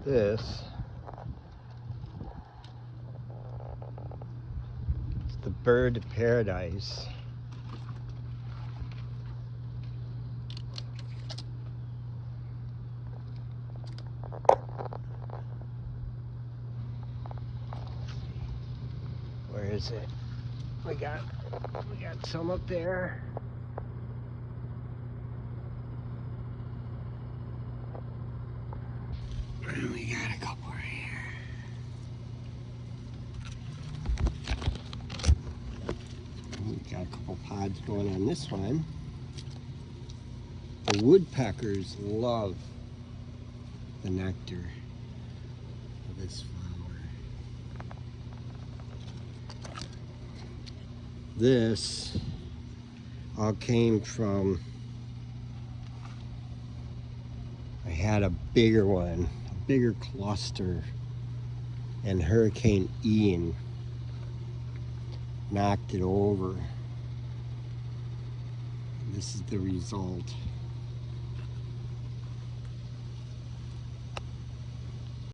This is the bird of paradise. Where is it? We got some up there. And we got a couple right here. We got a couple pods going on this one. The woodpeckers love the nectar of this flower. This all came from, I had a bigger one, a bigger cluster, and Hurricane Ian knocked it over. This is the result.